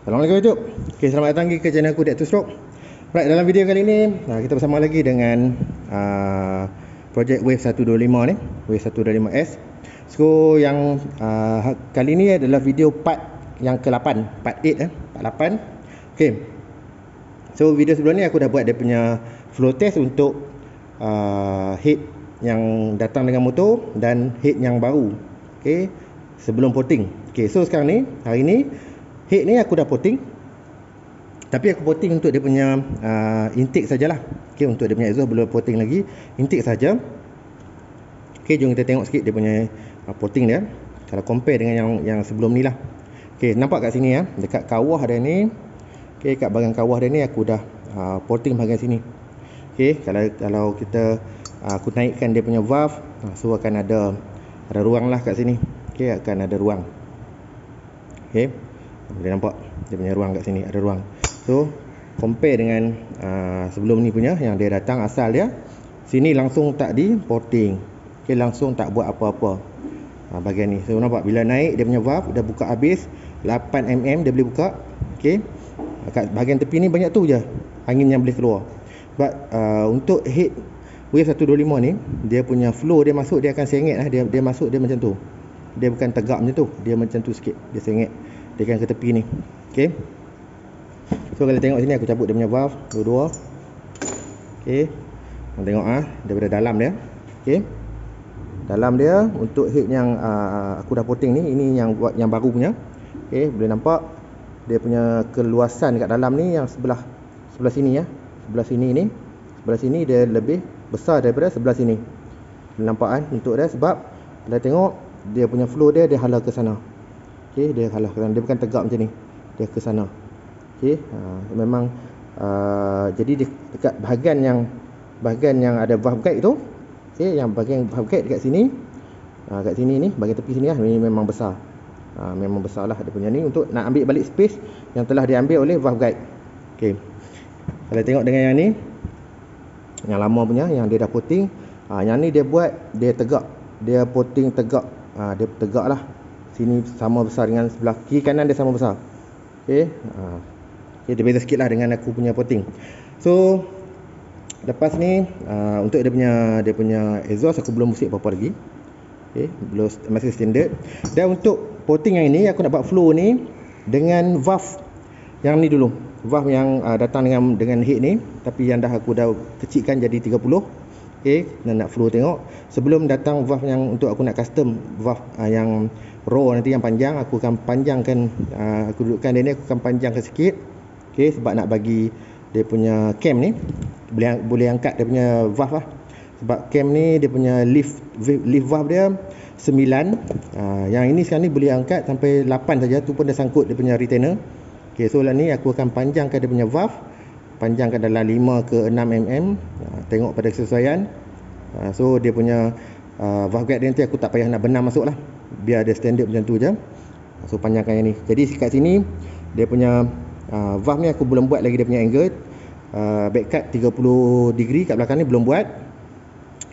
Assalamualaikum YouTube. Okay, selamat datang ke channel aku, Dek2 Stroke. Right, dalam video kali ni kita bersama lagi dengan projek Wave 125 ni, Wave 125S. So yang kali ni adalah video part yang ke-8, part 8 part 8. Okay. So video sebelum ni aku dah buat dia punya flow test untuk head yang datang dengan motor dan head yang baru. Okay, sebelum potting. Okay, so sekarang ni, hari ni head ni aku dah potting, tapi aku potting untuk dia punya intake sajalah. Okay, untuk dia punya exhaust belum potting lagi, intake saja. Okay, jom kita tengok sikit dia punya potting dia, kalau compare dengan yang sebelum ni lah. Okay, nampak kat sini dekat kawah dia ni. Okay, kat bahagian kawah dia ni aku dah potting bahagian sini. Okay, kalau kita aku naikkan dia punya valve, so akan ada ruang lah kat sini. Okay, akan ada ruang. Okay, boleh nampak dia punya ruang kat sini, ada ruang. So compare dengan sebelum ni punya yang dia datang asal dia sini langsung tak di potting. Okay, langsung tak buat apa-apa bahagian ni. So nampak bila naik dia punya valve dah buka habis 8mm dia boleh buka. Okay, kat bahagian tepi ni banyak tu je angin yang boleh keluar. But untuk head Wave 125 ni, dia punya flow dia masuk, dia akan sengit lah. Dia masuk dia macam tu, dia bukan tegak macam tu, dia macam tu sikit, dia sengit, dia akan ke tepi ni. Okay, so kalau tengok sini aku cabut dia punya valve dua-dua. Okay, tengok daripada dalam dia. Okay, dalam dia untuk head yang aku dah potting ni, ini yang baru punya. Okay, boleh nampak dia punya keluasan kat dalam ni, yang sebelah sini sebelah sini dia lebih besar daripada sebelah sini. Boleh nampak untuk dia, sebab kalau tengok dia punya flow dia hala ke sana. Okay, dia hala ke sana, dia bukan tegak macam ni, dia ke sana. Okay, memang jadi dekat bahagian yang ada valve guide tu. Okay, yang bahagian valve guide dekat sini, kat sini ni, bahagian tepi sini ini memang besar. Memang besar lah dia punya ni, untuk nak ambil balik space yang telah diambil oleh valve guide. Okay, kalau tengok dengan yang ni, yang lama punya, yang dia dah potting, yang ni dia buat, dia tegak, dia potting tegak. Dia tegak lah, sini sama besar dengan sebelah kiri kanan dia sama besar. Okay, dia beza sikit lah dengan aku punya potting. So lepas ni untuk dia punya exhaust aku belum musik apa-apa lagi. Okay, belum, masih standard. Dan untuk potting yang ini aku nak buat flow ni dengan valve yang ni dulu, valve yang datang dengan head ni, tapi yang aku dah kecilkan jadi 30. Okay, dan nak flow tengok sebelum datang valve yang untuk aku nak custom valve yang raw nanti yang panjang, aku akan panjangkan, aku dudukkan dia ni, aku akan panjangkan sikit. Okay, sebab nak bagi dia punya cam ni boleh angkat dia punya valve lah. Sebab cam ni dia punya lift valve dia 9, yang ini sekarang ni boleh angkat sampai 8 saja, tu pun dah sangkut dia punya retainer. Okay, so lah ni aku akan panjangkan dia punya valve, panjangkan dalam 5 ke 6mm, tengok pada kesesuaian. So dia punya valve guide dia nanti aku tak payah nak benam masuk lah, biar dia standard macam tu je. So panjangkan yang ni. Jadi kat sini dia punya valve ni aku belum buat lagi dia punya angle, backcut 30 degree kat belakang ni belum buat.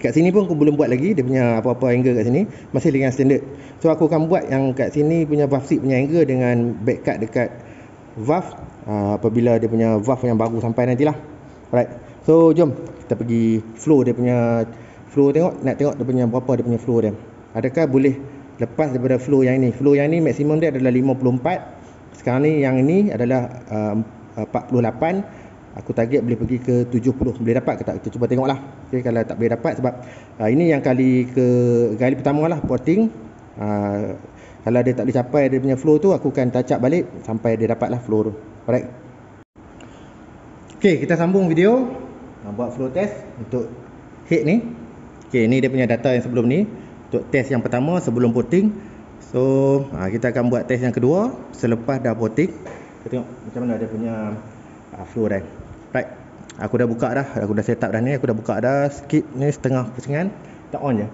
Kat sini pun aku belum buat lagi dia punya apa-apa angle kat sini, masih dengan standard. So aku akan buat yang kat sini punya valve seat punya angle dengan backcut dekat valve apabila dia punya valve yang baru sampai nantilah. Alright, so jom kita pergi flow dia punya flow, nak tengok dia punya berapa dia punya flow dia. Adakah boleh lepas daripada flow yang ini. Flow yang ni maksimum dia adalah 54. Sekarang ni yang ini adalah 48. Aku target boleh pergi ke 70. Boleh dapat ke tak? Kita cuba tengok lah. Okay, kalau tak boleh dapat, sebab ini yang kali pertama lah potting. Kalau dia tak boleh capai dia punya flow tu, aku akan touch up balik sampai dia dapat lah flow tu. Alright, okay, kita sambung video buat flow test untuk head ni. Okay, ni dia punya data yang sebelum ni, untuk test yang pertama sebelum potting. So kita akan buat test yang kedua selepas dah potting. Kita tengok macam mana dia punya flow dia. Right, aku dah buka dah, aku dah set up dah ni, aku dah buka dah, skip ni setengah pusingan, tak on je.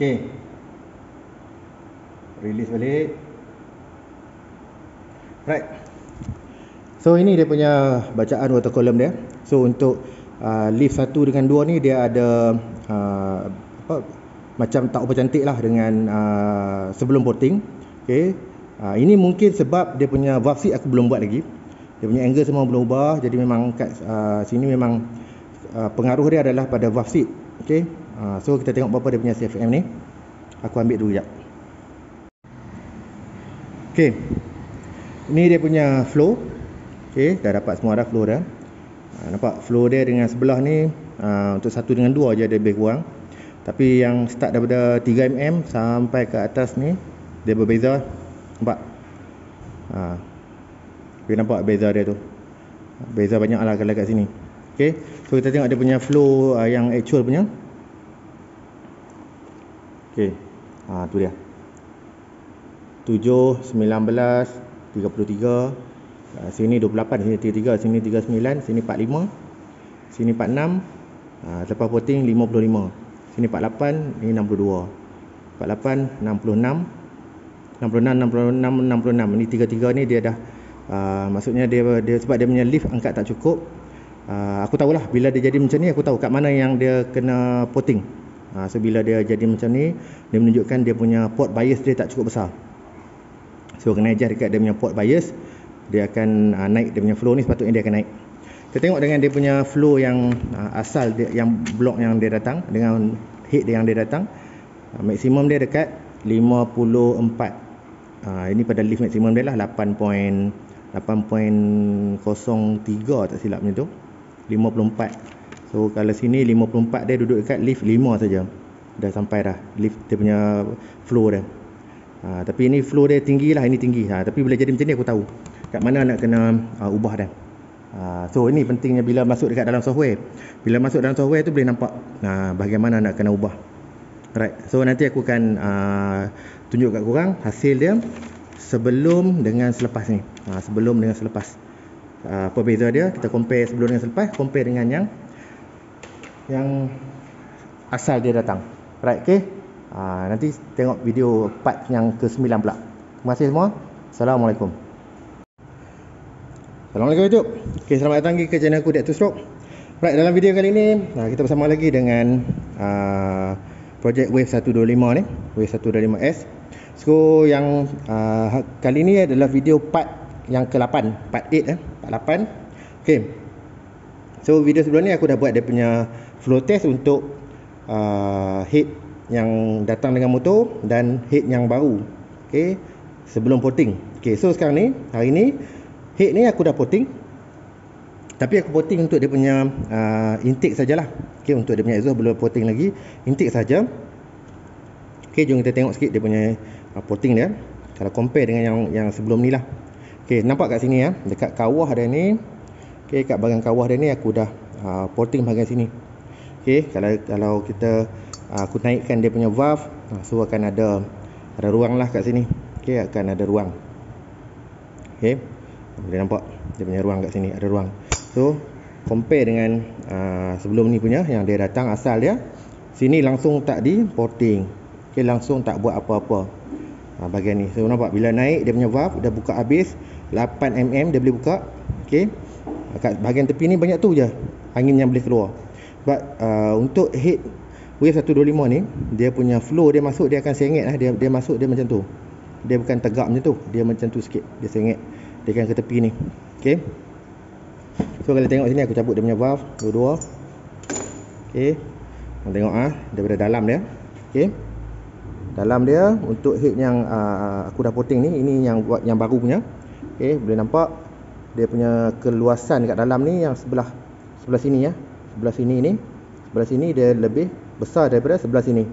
Okey. Release balik. Right. So ini dia punya bacaan water column dia. So untuk lift 1 dengan 2 ni dia ada macam tak apa cantik lah dengan sebelum porting. Okey. Ini mungkin sebab dia punya valve seat aku belum buat lagi. Dia punya angle semua belum ubah. Jadi memang kat sini memang pengaruh dia adalah pada valve seat. Okey. So kita tengok berapa dia punya CFM ni. Aku ambil dulu jap. Okey. Ini dia punya flow. Okey, dah dapat semua dah flow dah. Nampak flow dia dengan sebelah ni untuk 1 dengan 2 je dia lebih kurang. Tapi yang start daripada 3mm sampai ke atas ni dia berbeza. Nampak? Boleh nampak beza dia tu. Beza banyak lah kalau kat sini. Okey, so kita tengok dia punya flow yang actual punya. Okey. Tu dia. 7, 19, 33. Sini 28, sini 33, sini 39, sini 45, sini 46. Lepas voting 55. Sini 48, ni 62. 48, 66, 66, 66, 66. Ini 33 ni dia dah maksudnya dia sebab dia punya lift angkat tak cukup. Aku tahulah bila dia jadi macam ni, aku tahu kat mana yang dia kena potting. So bila dia jadi macam ni, dia menunjukkan dia punya port bias dia tak cukup besar. So kena adjust dekat dia punya port bias. Dia akan naik dia punya flow ni, sepatutnya dia akan naik. Kita tengok dengan dia punya flow yang asal dia, yang blok yang dia datang dengan head dia yang dia datang, maksimum dia dekat 54. Ini pada lift maksimum dia lah 8.03 tak silap macam tu, 54. So kalau sini 54 dia duduk dekat lift 5 saja. Dah sampai dah lift dia punya flow dia. Tapi ini flow dia tinggi lah, ini tinggi. Tapi bila jadi macam ni aku tahu kat mana nak kena ubah dah. So ini pentingnya bila masuk dekat dalam software. Bila masuk dalam software tu boleh nampak bagaimana nak kena ubah. Right. So nanti aku akan tunjuk kat korang hasil dia sebelum dengan selepas ni. Sebelum dengan selepas. Apa beza dia? Kita compare sebelum dengan selepas, compare dengan yang asal dia datang. Right, okey. Nanti tengok video part yang ke-9 pula. Terima kasih semua. Assalamualaikum. Assalamualaikum YouTube. Okay, selamat datang lagi ke channel aku, Dead2Stroke. Right, dalam video kali ni kita bersama lagi dengan projek Wave 125 ni, Wave 125S. So yang kali ni adalah video part yang ke-8, part 8 part 8. Okay. So video sebelum ni aku dah buat dia punya flow test untuk head yang datang dengan motor dan head yang baru. Okay, sebelum porting. Okay, so sekarang ni, hari ni head ni aku dah porting. Tapi aku porting untuk dia punya intake sajalah. Okay, untuk dia punya exhaust belum porting lagi, intake saja. Okay, jom kita tengok sikit dia punya porting dia. Kalau compare dengan yang sebelum ni lah. Okay, nampak kat sini ya, dekat kawah dia ni. Okay, kat bahagian kawah dia ni aku dah porting bahagian sini. Okay, kalau kita aku naikkan dia punya valve, so akan ada ruang lah kat sini. Okay, akan ada ruang. Okay, boleh nampak dia punya ruang kat sini, ada ruang. So compare dengan sebelum ni punya yang dia datang asal dia, sini langsung tak di porting. Okay, langsung tak buat apa-apa bahagian ni. So nampak bila naik dia punya valve dah buka habis 8mm dia boleh buka. Okay, kat bahagian tepi ni banyak tu je angin yang boleh keluar. But untuk head Wave 125 ni, dia punya flow dia masuk, dia akan sengit lah. Dia masuk dia macam tu. Dia bukan tegak macam tu, dia macam tu sikit, dia sengit. Dia akan ke tepi ni. Okay, so kalau tengok sini aku cabut dia punya valve dua-dua. Okay, tengok daripada dalam dia. Okay, dalam dia untuk head yang aku dah porting ni, ini yang baru punya. Okay, boleh nampak dia punya keluasan dekat dalam ni, yang sebelah sini ya. Sebelah sini dia lebih besar daripada sebelah sini.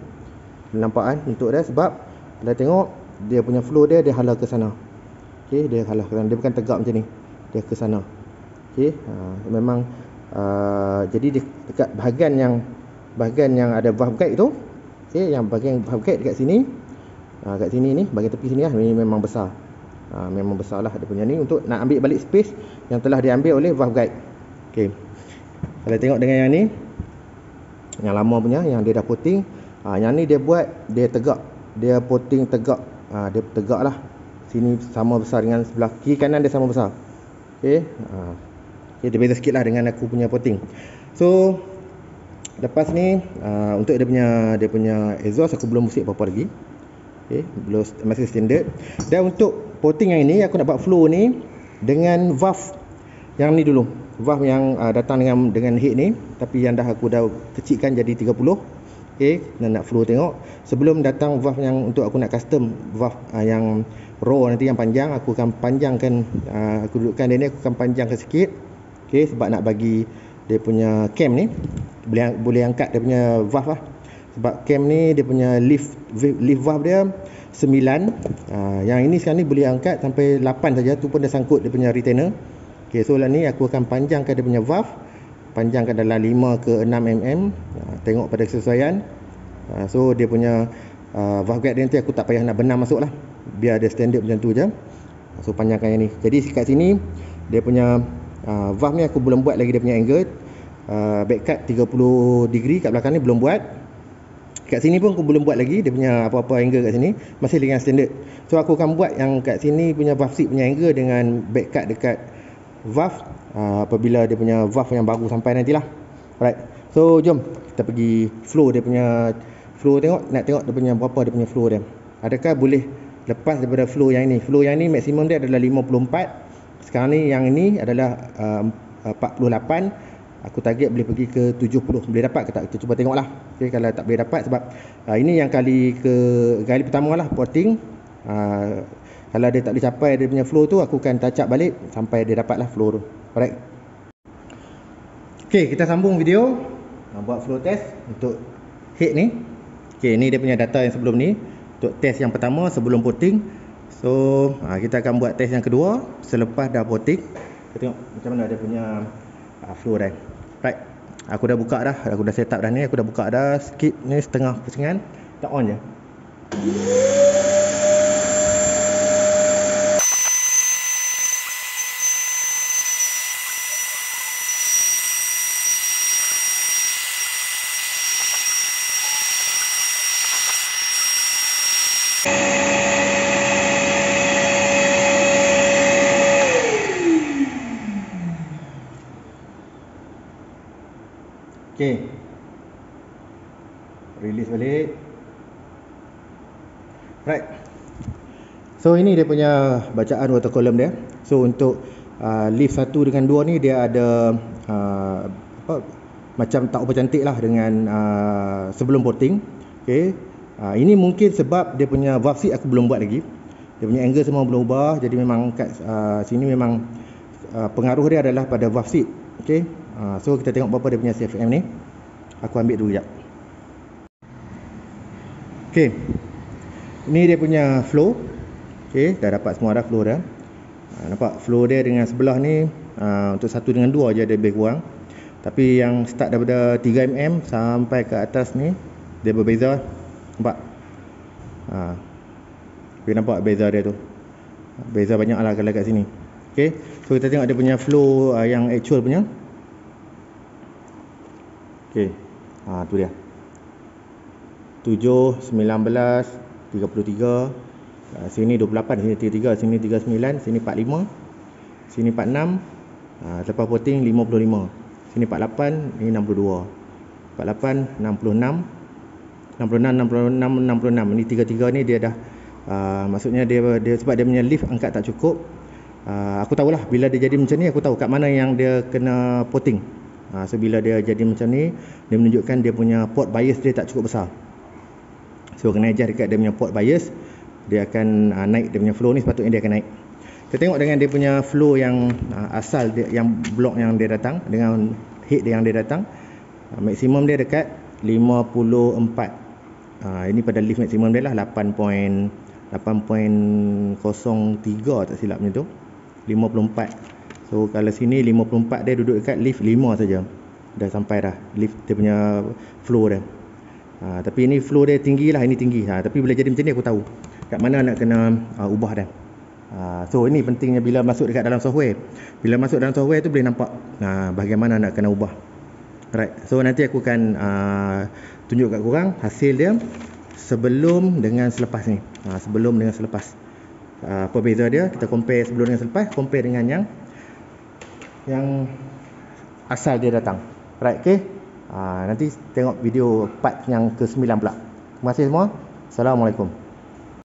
Boleh nampak kan untuk dia, sebab bila tengok dia punya flow dia hala ke sana. Okey, dia hala ke sana, dia bukan tegak macam ni, dia ke sana. Okey, memang jadi dekat bahagian yang ada valve guide tu, okey, yang bahagian valve guide dekat sini, kat sini ni, bahagian tepi sini lah, ini memang besar. Memang besar lah dia punya ni untuk nak ambil balik space yang telah diambil oleh valve guide. Okey, kalau tengok dengan yang ni, yang lama punya, yang dia dah porting, Yang ni dia buat, dia tegak, dia porting tegak. Dia tegak lah. Sini sama besar dengan sebelah kiri kanan dia sama besar. Okay, dia beza sikit lah dengan aku punya porting. So lepas ni untuk dia punya exhaust aku belum musik apa-apa lagi. Okay, belum, masih standard. Dan untuk porting yang ini aku nak buat flow ni dengan valve yang ni dulu. Valve yang datang dengan head ni, tapi yang aku dah kecilkan jadi 30. Okay, dan nak flow tengok. Sebelum datang valve yang untuk aku nak custom valve yang raw nanti yang panjang, aku akan panjangkan, aku dudukkan dia ni, aku akan panjangkan sikit. Okay, sebab nak bagi dia punya cam ni boleh angkat dia punya valve lah. Sebab cam ni dia punya lift valve dia 9. Yang ini sekarang ni boleh angkat sampai 8 saja. Tu pun dah sangkut dia punya retainer. Okay, so lah ni aku akan panjangkan dia punya valve, panjangkan dalam 5 ke 6 mm. Tengok pada kesesuaian. So dia punya valve guide dia nanti aku tak payah nak benam masuk lah, biar dia standard macam tu je. So panjangkan yang ni. Jadi kat sini dia punya valve ni aku belum buat lagi dia punya angle. Back cut 30 degree kat belakang ni belum buat. Kat sini pun aku belum buat lagi dia punya apa-apa angle kat sini, masih dengan standard. So aku akan buat yang kat sini punya valve seat punya angle dengan back cut dekat valve apabila dia punya valve yang baru sampai nantilah. Alright. So jom kita pergi flow dia punya flow, nak tengok dia punya berapa dia punya flow dia. Adakah boleh lepas daripada flow yang ini? Flow yang ni maksimum dia adalah 54. Sekarang ni yang ini adalah 48. Aku target boleh pergi ke 70. Boleh dapat ke tak? Kita cuba tengok lah. Okay, kalau tak boleh dapat sebab ini yang kali pertama lah porting. Kalau dia tak boleh capai dia punya flow tu, aku akan touch up balik sampai dia dapat lah flow tu. Alright. Okay, kita sambung video. Buat flow test untuk head ni. Okay, ni dia punya data yang sebelum ni. Untuk test yang pertama sebelum porting. So kita akan buat test yang kedua selepas dah porting. Kita tengok macam mana dia punya flow dah. Right, aku dah buka dah, aku dah set up dah ni, aku dah buka dah. Skip ni setengah pusingan, tak on je. Okay, release balik. Right, so ini dia punya bacaan water column dia. So untuk lift 1 dengan 2 ni dia ada macam tak apa cantik lah dengan sebelum porting. Okay, ini mungkin sebab dia punya valve seat aku belum buat lagi. Dia punya angle semua belum ubah. Jadi memang kat sini memang pengaruh dia adalah pada valve seat. Okay, so kita tengok berapa dia punya CFM ni. Aku ambil dulu sekejap. Okay, ni dia punya flow. Okay, dah dapat semua dah flow dah. Nampak flow dia dengan sebelah ni untuk 1 dengan 2 je dia lebih kurang. Tapi yang start daripada 3 mm sampai ke atas ni dia berbeza. Nampak? Nampak beza dia tu. Beza banyak lah kalau kat sini. Okay, so kita tengok dia punya flow yang actual punya. Okay, tu dia 7, 19, 33, sini 28, sini 33, sini 39, sini 45, sini 46, lepas porting 55, sini 48, ini 62, 48, 66, 66, 66, 66. Ini 33 ni dia dah maksudnya dia sebab dia punya lift angkat tak cukup. Aku tahulah bila dia jadi macam ni, aku tahu kat mana yang dia kena porting. So bila dia jadi macam ni, dia menunjukkan dia punya port bias dia tak cukup besar. So kena adjust dekat dia punya port bias. Dia akan naik dia punya flow ni, sepatutnya dia akan naik. Kita tengok dengan dia punya flow yang asal dia, yang blok yang dia datang, dengan head dia yang dia datang, maksimum dia dekat 54. Ini pada lift maksimum dia lah 8.03 tak silap macam tu, 54. So kalau sini 54 dia duduk dekat lift 5 saja. Dah sampai dah lift dia punya flow dia. Tapi ini flow dia tinggi lah, ini tinggi. Tapi bila jadi macam ni aku tahu kat mana nak kena ubah dah. So ini pentingnya bila masuk dekat dalam software. Bila masuk dalam software tu boleh nampak bagaimana nak kena ubah. Right. So nanti aku akan tunjuk kat korang hasil dia sebelum dengan selepas ni. Sebelum dengan selepas. Apa beza dia? Kita compare sebelum dengan selepas, compare dengan yang asal dia datang. Right, okay? Nanti tengok video part yang ke-9 pula. Terima kasih semua. Assalamualaikum.